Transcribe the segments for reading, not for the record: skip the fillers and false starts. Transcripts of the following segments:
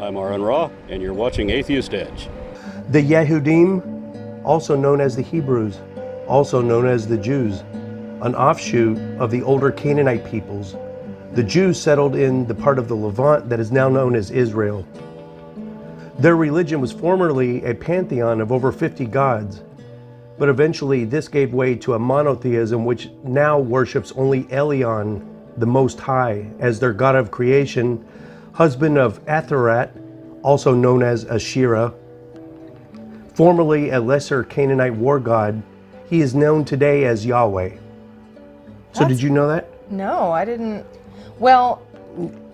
I'm Aaron Ra, and you're watching Atheist Edge. The Yehudim, also known as the Hebrews, also known as the Jews, an offshoot of the older Canaanite peoples. The Jews settled in the part of the Levant that is now known as Israel. Their religion was formerly a pantheon of over 50 gods, but eventually this gave way to a monotheism which now worships only Elyon, the Most High, as their god of creation, husband of Atheist, also known as Asherah. Formerly a lesser Canaanite war god, he is known today as Yahweh. So did you know that? No, I didn't. Well,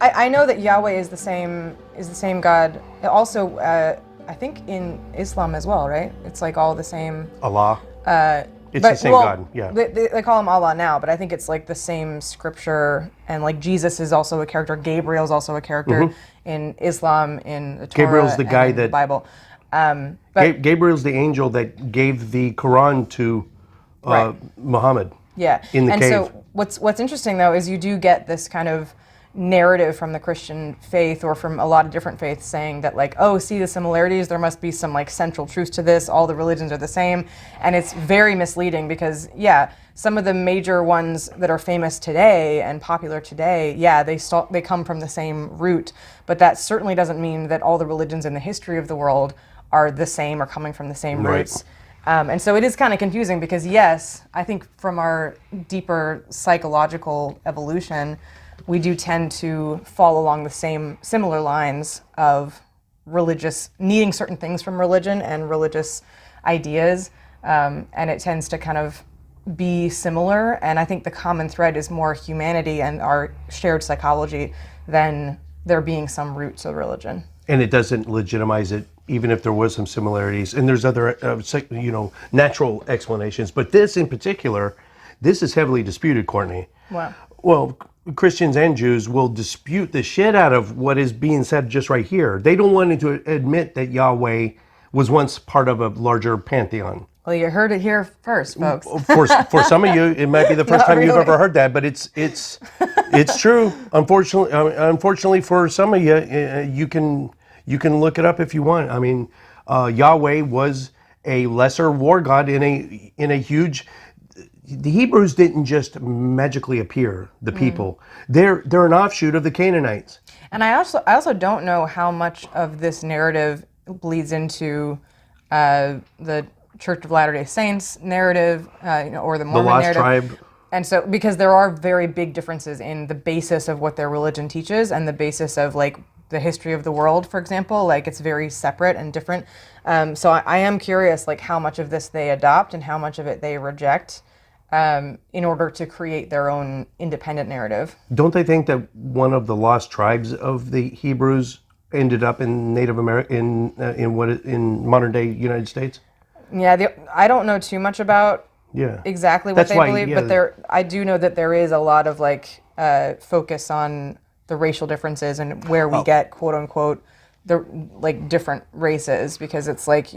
I know that Yahweh is the same God. Also, I think in Islam as well, right? It's like all the same. Allah. It's the same God, yeah. They call him Allah now, but I think it's like the same scripture, and like Jesus is also a character. Gabriel's also a character in Islam, in the Torah, Gabriel's the guy and the Bible. Gabriel's the angel that gave the Quran to Muhammad. Yeah, in the cave. So what's interesting though is you do get this kind of narrative from the Christian faith or from a lot of different faiths saying that like, oh, see the similarities, there must be some like central truth to this, all the religions are the same, and it's very misleading because some of the major ones that are famous today and popular today, they come from the same root, but that certainly doesn't mean that all the religions in the history of the world are the same or coming from the same roots. And so it is kind of confusing because yes, I think from our deeper psychological evolution, we do tend to fall along the similar lines of needing certain things from religion and religious ideas, and it tends to kind of be similar. And I think the common thread is more humanity and our shared psychology than there being some roots of religion. And it doesn't legitimize it, even if there was some similarities. And there's other, natural explanations. But this in particular, this is heavily disputed, Courtney. Wow. Well, Christians and Jews will dispute the shit out of what is being said just right here. They don't want to admit that Yahweh was once part of a larger pantheon. Well, you heard it here first, folks. For some of you, it might be the first time you've ever heard that, but it's true. Unfortunately, for some of you, you can look it up if you want. I mean, Yahweh was a lesser war god in a huge. The Hebrews didn't just magically appear. The people, they're an offshoot of the Canaanites. And I also don't know how much of this narrative bleeds into the Church of Latter-day Saints narrative, or the Mormon narrative. The Lost Tribe. And so, because there are very big differences in the basis of what their religion teaches and the basis of like the history of the world, for example, like it's very separate and different. So I am curious, like how much of this they adopt and how much of it they reject in order to create their own independent narrative. Don't they think that one of the lost tribes of the Hebrews ended up in Native America in modern day United States? Yeah, I don't know too much about exactly what they believe, but I do know that there is a lot of like focus on the racial differences and where we get quote unquote the like different races, because it's like,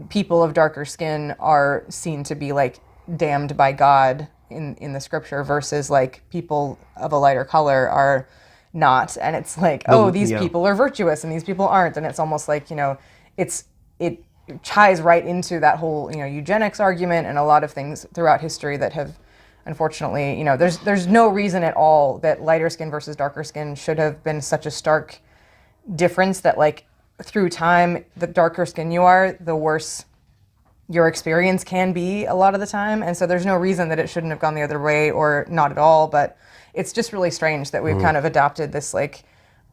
people of darker skin are seen to be like damned by God in the scripture versus like people of a lighter color are not, and it's like these people are virtuous and these people aren't, and it's almost like it ties right into that whole eugenics argument and a lot of things throughout history that have unfortunately there's no reason at all that lighter skin versus darker skin should have been such a stark difference that like through time the darker skin you are, the worse your experience can be a lot of the time. And so there's no reason that it shouldn't have gone the other way or not at all, but it's just really strange that we've kind of adopted this like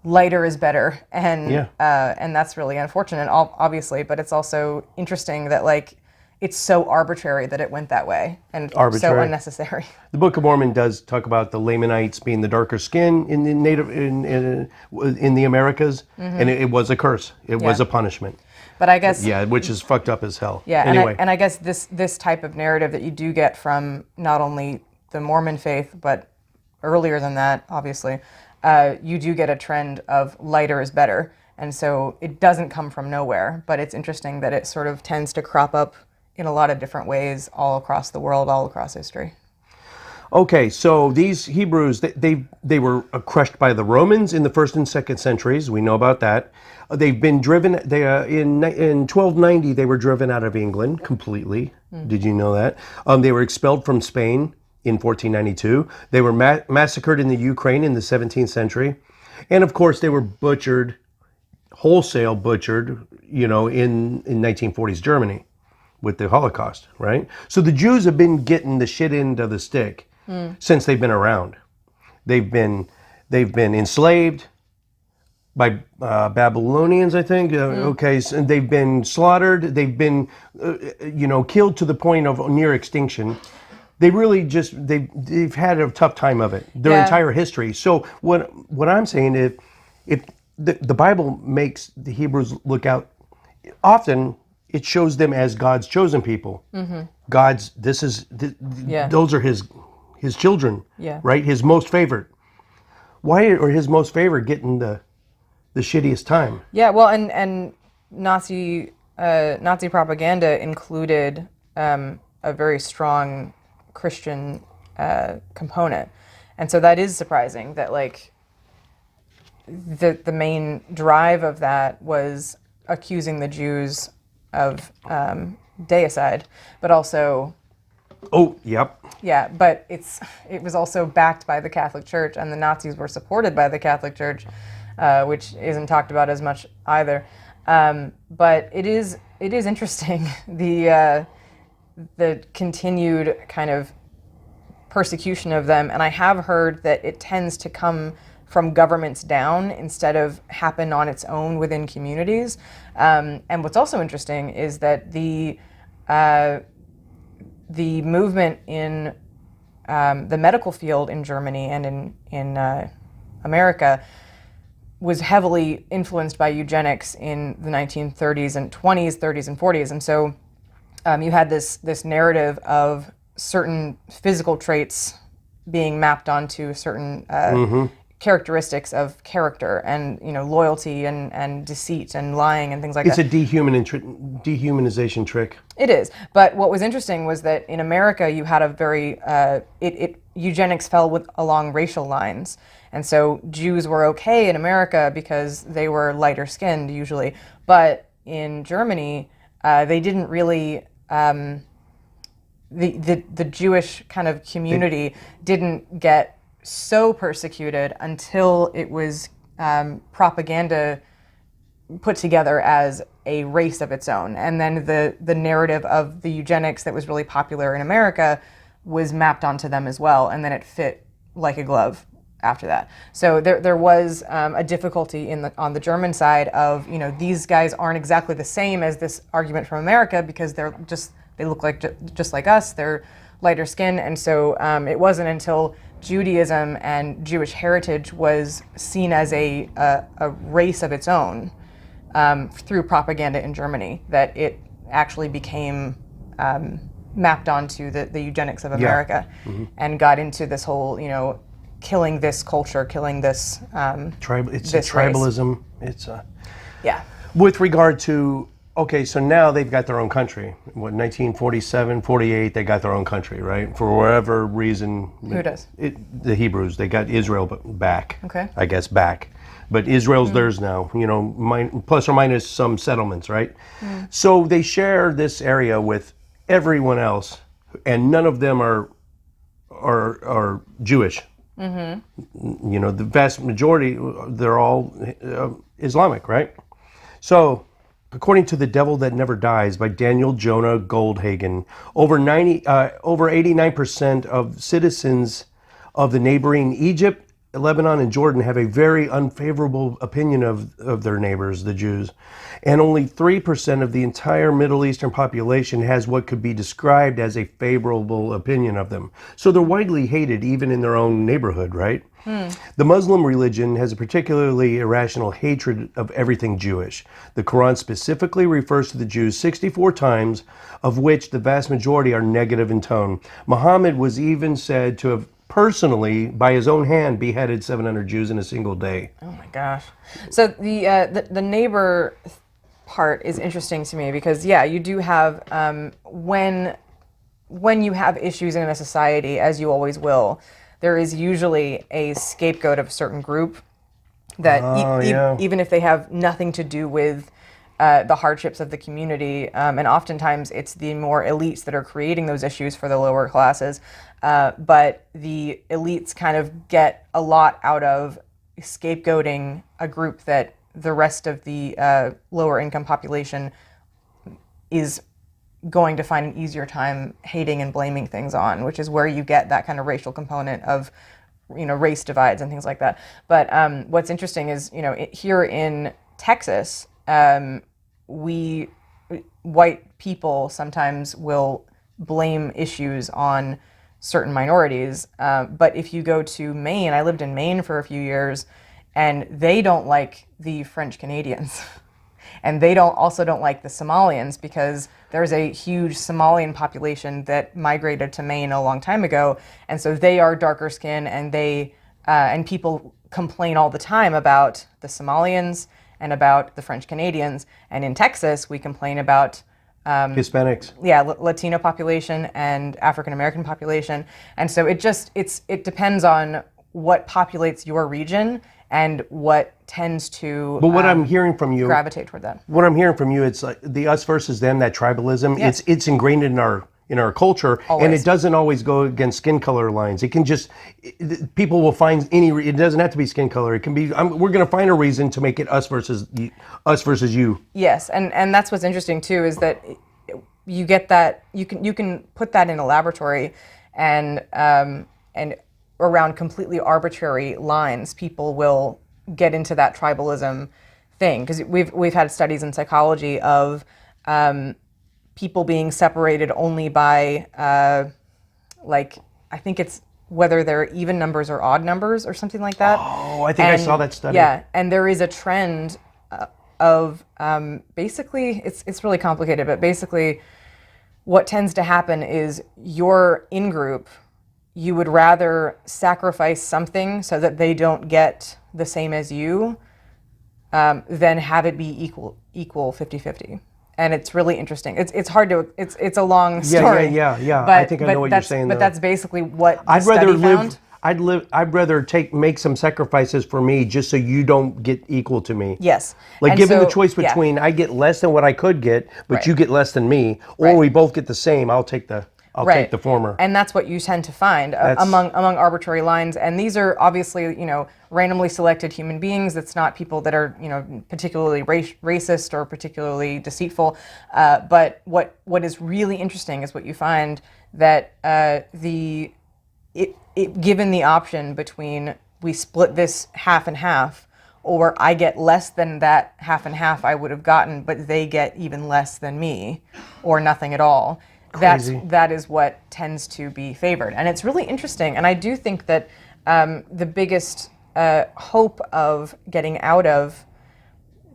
lighter is better, and that's really unfortunate, obviously, but it's also interesting that like it's so arbitrary that it went that way and so unnecessary. The Book of Mormon does talk about the Lamanites being the darker skin in the native in the Americas, and it was a curse. It was a punishment. But I guess which is fucked up as hell. Yeah, anyway. and I guess this type of narrative that you do get from not only the Mormon faith but earlier than that, obviously, you do get a trend of lighter is better. And so it doesn't come from nowhere, but it's interesting that it sort of tends to crop up in a lot of different ways all across the world, all across history. Okay, so these Hebrews, they were crushed by the Romans in the 1st and 2nd centuries. We know about that. They've been driven. In 1290 they were driven out of England completely. Did you know that? They were expelled from Spain in 1492. They were massacred in the Ukraine in the 17th century, and of course they were butchered, wholesale butchered, in 1940s Germany with the Holocaust, right? So the Jews have been getting the shit end of the stick since they've been around. They've been enslaved by Babylonians, I think. Okay, so they've been slaughtered. They've been, killed to the point of near extinction. They really they've had a tough time of it their entire history. So what I'm saying is, if the Bible makes the Hebrews look out, often it shows them as God's chosen people. Those are his children, right? His most favored. Why are his most favored getting the shittiest time? Yeah, well, and Nazi propaganda included a very strong Christian component, and so that is surprising that the main drive of that was accusing the Jews of deicide, but also. Oh, yep. Yeah, but it was also backed by the Catholic Church, and the Nazis were supported by the Catholic Church, which isn't talked about as much either. But it is interesting the continued kind of persecution of them, and I have heard that it tends to come from governments down instead of happen on its own within communities. And what's also interesting is that the movement in the medical field in Germany and in America was heavily influenced by eugenics in the 1930s and 20s, 30s and 40s. And so you had this narrative of certain physical traits being mapped onto certain characteristics of character and loyalty and deceit and lying and things like that. It's a dehumanization trick. It is. But what was interesting was that in America you had a very eugenics fell along racial lines. And so Jews were okay in America because they were lighter skinned usually. But in Germany, they didn't really the Jewish kind of community didn't get so persecuted until it was propaganda put together as a race of its own. And then the narrative of the eugenics that was really popular in America was mapped onto them as well, and then it fit like a glove after that. So there was a difficulty on the German side of, these guys aren't exactly the same as this argument from America because they look just like us, they're lighter skin, and so it wasn't until Judaism and Jewish heritage was seen as a race of its own through propaganda in Germany that it actually became mapped onto the eugenics of America and got into this whole, killing this culture, killing this this tribalism. Race. It's with regard to. Okay, so now they've got their own country. 1947, 48, they got their own country, right? For whatever reason. Who does? The Hebrews. They got Israel back. Okay. I guess back. But Israel's theirs now, plus or minus some settlements, right? So they share this area with everyone else, and none of them are Jewish. The vast majority, they're all Islamic, right? So, according to The Devil That Never Dies by Daniel Jonah Goldhagen, over 89% of citizens of the neighboring Egypt, Lebanon, and Jordan have a very unfavorable opinion of their neighbors, the Jews. And only 3% of the entire Middle Eastern population has what could be described as a favorable opinion of them. So they're widely hated even in their own neighborhood, right? The Muslim religion has a particularly irrational hatred of everything Jewish. The Quran specifically refers to the Jews 64 times, of which the vast majority are negative in tone. Muhammad was even said to have personally, by his own hand, beheaded 700 Jews in a single day. Oh my gosh. So the neighbor part is interesting to me because, you do have, when when you have issues in a society, as you always will, there is usually a scapegoat of a certain group that even if they have nothing to do with the hardships of the community, and oftentimes it's the more elites that are creating those issues for the lower classes, but the elites kind of get a lot out of scapegoating a group that the rest of the lower income population is going to find an easier time hating and blaming things on, which is where you get that kind of racial component of, race divides and things like that. But what's interesting is, here in Texas, white people sometimes will blame issues on certain minorities. But if you go to Maine, I lived in Maine for a few years, and they don't like the French Canadians. And they also don't like the Somalians, because there's a huge Somalian population that migrated to Maine a long time ago, and so they are darker skinned, and people complain all the time about the Somalians and about the French Canadians. And in Texas, we complain about Hispanics. Yeah, Latino population and African American population, and so it depends on what populates your region and what tends to but what I'm hearing from you gravitate toward that. What I'm hearing from you, it's like the us versus them, that tribalism. Yes. It's ingrained in our culture, always. And it doesn't always go against skin color lines. It can just people will find it doesn't have to be skin color. It can be we're going to find a reason to make it us versus you. Yes, and that's what's interesting too, is that you get that you can put that in a laboratory, and around completely arbitrary lines, people will get into that tribalism thing. Because we've had studies in psychology of people being separated only by I think it's whether they're even numbers or odd numbers or something like that. Oh, I think I saw that study. Yeah, and there is a trend of basically, it's really complicated, but basically what tends to happen is your in-group, you would rather sacrifice something so that they don't get the same as you than have it be equal 50-50. And it's really interesting. It's hard to, it's a long story. Yeah. But, I think I know what you're saying. But that's basically what the study found. I'd rather make some sacrifices for me just so you don't get equal to me. Yes. Like given the choice between I get less than what I could get, but you get less than me, or we both get the same, I'll take the former. And that's what you tend to find among arbitrary lines. And these are obviously, randomly selected human beings. It's not people that are, particularly racist or particularly deceitful. But what is really interesting is what you find that given the option between we split this half and half, or I get less than that half and half I would have gotten, but they get even less than me, or nothing at all. That is what tends to be favored. And it's really interesting. And I do think that the biggest hope of getting out of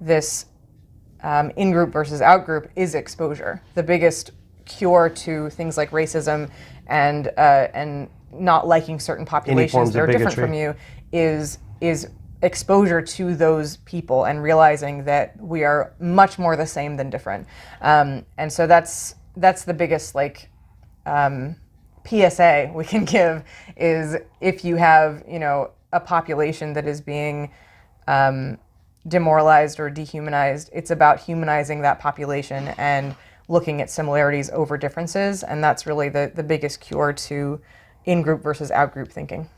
this in-group versus out-group is exposure. The biggest cure to things like racism and not liking certain populations that are different from you is exposure to those people and realizing that we are much more the same than different. And so that's the biggest PSA we can give, is if you have a population that is being demoralized or dehumanized, it's about humanizing that population and looking at similarities over differences, and that's really the biggest cure to in-group versus out-group thinking.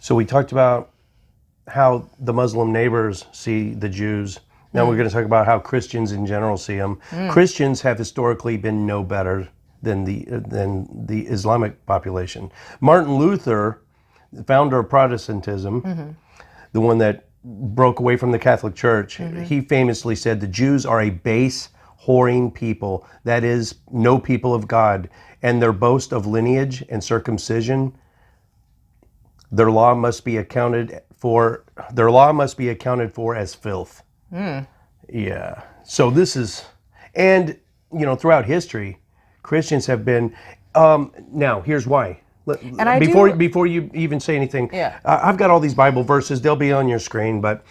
So we talked about how the Muslim neighbors see the Jews. Now we're going to talk about how Christians in general see them. Christians have historically been no better than the Islamic population. Martin Luther, the founder of Protestantism, the one that broke away from the Catholic Church, he famously said, "The Jews are a base, whoring people, that is, no people of God, and their boast of lineage and circumcision, their law must be accounted for as filth." Yeah. So this is, and throughout history, Christians have been. Now here's why. Before you even say anything, I've got all these Bible verses. They'll be on your screen, but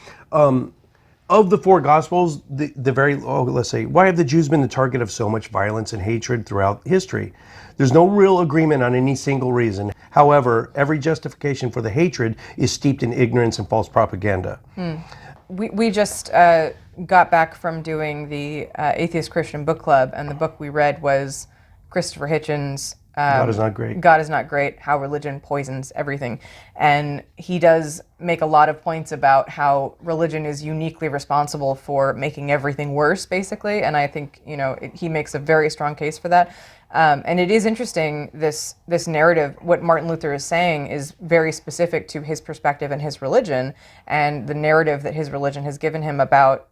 of the four Gospels, let's say, why have the Jews been the target of so much violence and hatred throughout history? There's no real agreement on any single reason. However, every justification for the hatred is steeped in ignorance and false propaganda. We just got back from doing the Atheist Christian Book Club, and the book we read was Christopher Hitchens' God is Not Great. God is Not Great, How Religion Poisons Everything. And he does make a lot of points about how religion is uniquely responsible for making everything worse, basically. And I think, he makes a very strong case for that. And it is interesting, this narrative, what Martin Luther is saying is very specific to his perspective and his religion, and the narrative that his religion has given him about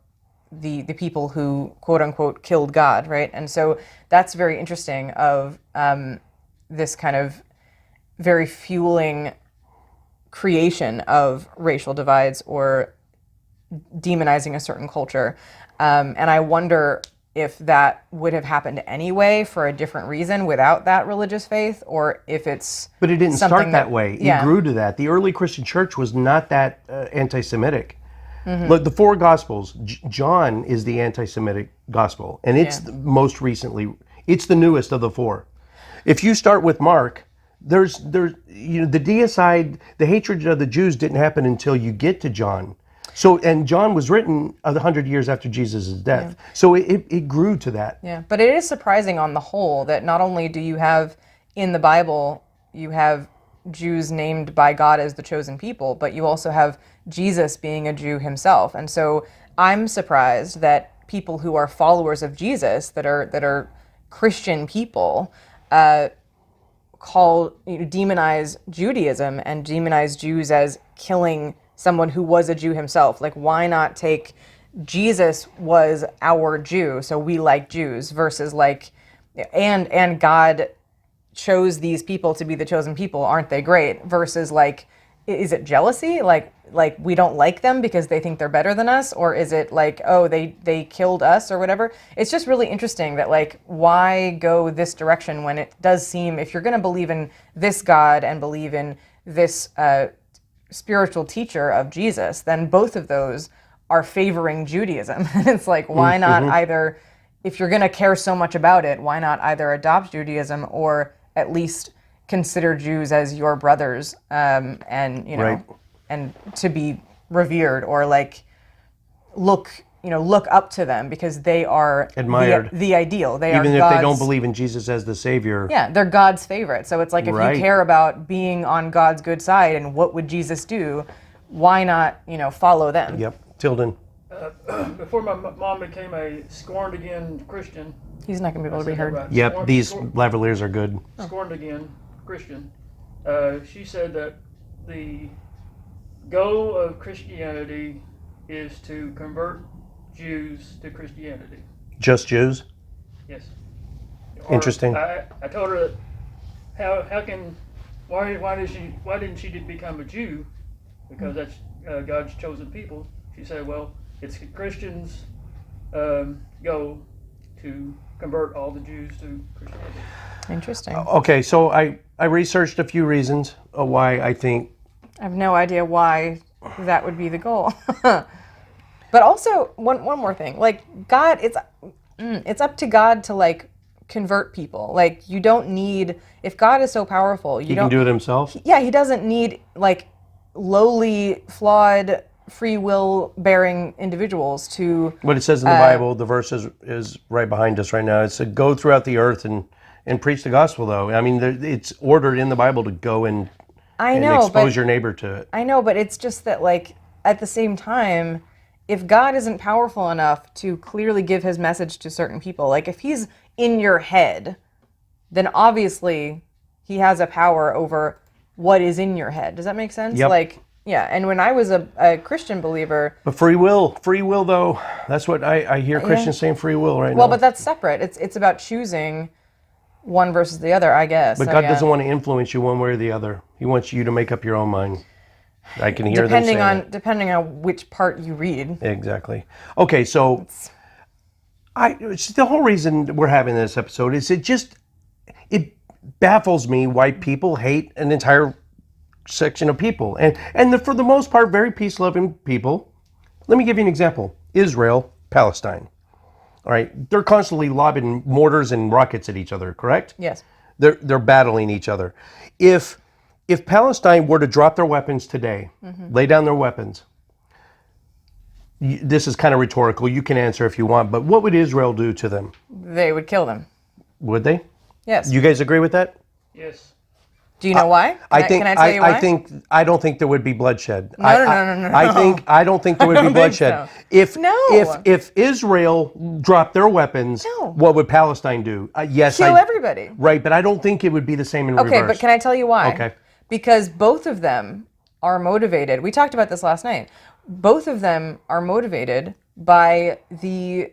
the people who, quote unquote, killed God, right? And so that's very interesting of this kind of very fueling creation of racial divides or demonizing a certain culture. And I wonder if that would have happened anyway for a different reason without that religious faith, or if it's But it didn't start that way. Yeah. It grew to that. The early Christian church was not that anti-Semitic. Look, the four Gospels, John is the anti-Semitic gospel, and it's most recently, it's the newest of the four. If you start with Mark, there's the deicide, the hatred of the Jews didn't happen until you get to John. So, and John was written 100 years after Jesus' death. Yeah. So it grew to that. Yeah, but it is surprising on the whole that not only do you have in the Bible, you have Jews named by God as the chosen people, but you also have Jesus being a Jew himself. And so I'm surprised that people who are followers of Jesus, that are Christian people, demonize Judaism and demonize Jews as killing someone who was a Jew himself. Like, why not take Jesus was our Jew, so we like Jews, versus like, and God chose these people to be the chosen people, aren't they great? Versus like, is it jealousy? Like we don't like them because they think they're better than us? Or is it like, oh, they killed us or whatever? It's just really interesting that, like, why go this direction when it does seem, if you're going to believe in this God and believe in this spiritual teacher of Jesus, then both of those are favoring Judaism. And it's like, why not either, if you're going to care so much about it, why not either adopt Judaism or at least consider Jews as your brothers, and Right. and to be revered, or like look up to them because they are admired, the ideal. They even are if God's, they don't believe in Jesus as the Savior. Yeah, they're God's favorite. So it's like, if Right. you care about being on God's good side and what would Jesus do, why not follow them? Yep. Tilden. Before my mom became a scorned again Christian. He's not going to be able to be heard. Right. Yep. These lavaliers are good. Scorned again Christian. She said that the goal of Christianity is to convert Jews to Christianity. Just Jews? Yes. Interesting. I told her that why didn't she become a Jew? Because that's God's chosen people. She said, well, it's Christians' goal to convert all the Jews to Christianity. Interesting. Okay, so I researched a few reasons why I think. I have no idea why that would be the goal. But also, one more thing. Like, God, it's up to God to, like, convert people. Like, you don't need, if God is so powerful, He can do it himself? Yeah, he doesn't need, like, lowly, flawed, free will bearing individuals to. What it says in the Bible, the verse is right behind us right now. It said, go throughout the earth and preach the gospel, though. I mean, it's ordered in the Bible to go and expose your neighbor to it. I know, but it's just that, like, at the same time, if God isn't powerful enough to clearly give his message to certain people, like, if he's in your head, then obviously he has a power over what is in your head. Does that make sense? Yep. Like, yeah, and when I was a Christian believer... But free will though, that's what I hear Christians saying, free will right now. Well, but that's separate. It's about choosing one versus the other, I guess. But God doesn't want to influence you one way or the other. He wants you to make up your own mind. I can hear them saying it. Depending on which part you read. Exactly. Okay, so the whole reason we're having this episode is it baffles me why people hate an entire section of people. And for the most part, very peace-loving people. Let me give you an example. Israel, Palestine. All right, they're constantly lobbing mortars and rockets at each other, correct? Yes. They're battling each other. If Palestine were to drop their weapons today, lay down their weapons, this is kind of rhetorical. You can answer if you want, but what would Israel do to them? They would kill them. Would they? Yes. You guys agree with that? Yes. Do you know why? Can I tell you why? I don't think there would be bloodshed. No. I don't think there would be bloodshed. So. If Israel dropped their weapons, what would Palestine do? Yes, kill everybody. Right, but I don't think it would be the same in reverse. Okay, but can I tell you why? Okay. Because both of them are motivated. We talked about this last night. Both of them are motivated by the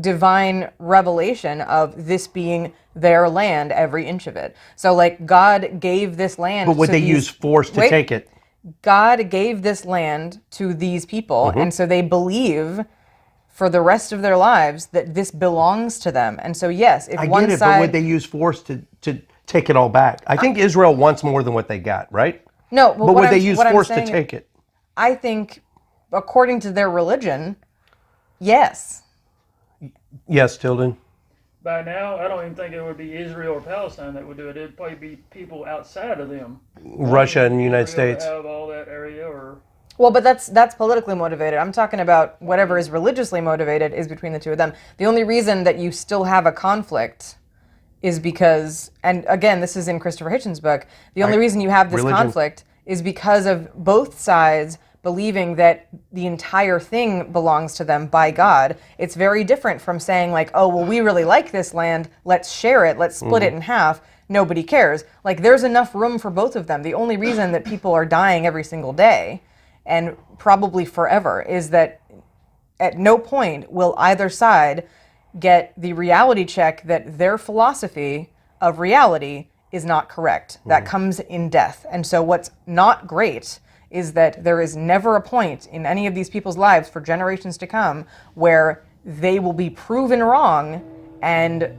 divine revelation of this being their land, every inch of it. So, like, God gave this land. But would they use force to take it? God gave this land to these people, and so they believe for the rest of their lives that this belongs to them. And so, yes, if one side, but would they use force to take it all back? I think Israel wants more than what they got, right? No, but would they use force to take it? I think, according to their religion, yes. Yes, Tilden. By now, I don't even think it would be Israel or Palestine that would do it. It'd probably be people outside of them. Russia and the United States. Out of all that area, or. Well, but that's politically motivated. I'm talking about whatever is religiously motivated is between the two of them. The only reason that you still have a conflict is because, and again, this is in Christopher Hitchens' book, the only reason you have this conflict is because of both sides believing that the entire thing belongs to them by God. It's very different from saying, like, oh, well, we really like this land, let's share it, let's split it in half, nobody cares. Like, there's enough room for both of them. The only reason that people are dying every single day, and probably forever, is that at no point will either side get the reality check that their philosophy of reality is not correct. That comes in death. And so what's not great is that there is never a point in any of these people's lives for generations to come where they will be proven wrong and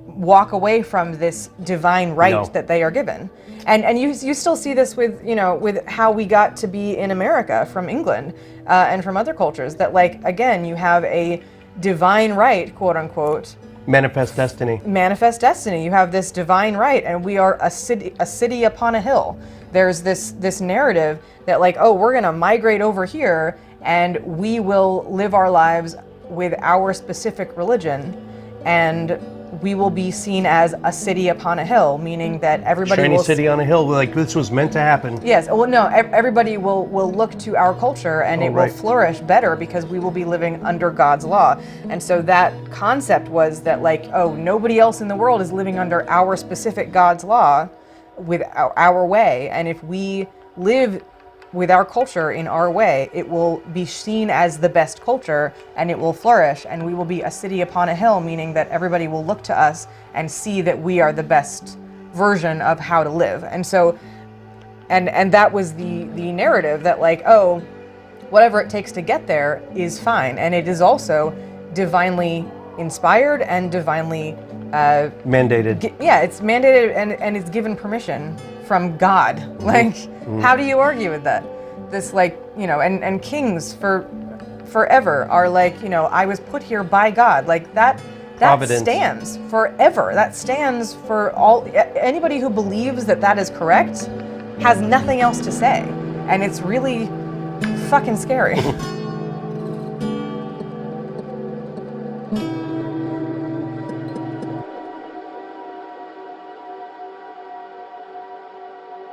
walk away from this divine right that they are given. And you still see this with, with how we got to be in America from England and from other cultures, that, like, again, you have a divine right, quote unquote. Manifest destiny. Manifest destiny. You have this divine right, and we are a city upon a hill. There's this narrative that, like, oh, we're going to migrate over here and we will live our lives with our specific religion, and we will be seen as a city upon a hill, meaning that everybody Shiny will... city on a hill, like this was meant to happen. Yes, well, no, everybody will look to our culture, and it will flourish better because we will be living under God's law. And so that concept was that, like, oh, nobody else in the world is living under our specific God's law with our way, and if we live with our culture in our way, it will be seen as the best culture, and it will flourish, and we will be a city upon a hill, meaning that everybody will look to us and see that we are the best version of how to live. And so, and that was the narrative that, like, oh, whatever it takes to get there is fine, and it is also divinely inspired and divinely mandated. It's mandated, and it's given permission from God. Like, how do you argue with that? This, like, and kings forever are like, I was put here by God. Like, that stands forever. That stands for all. Anybody who believes that is correct has nothing else to say, and it's really fucking scary.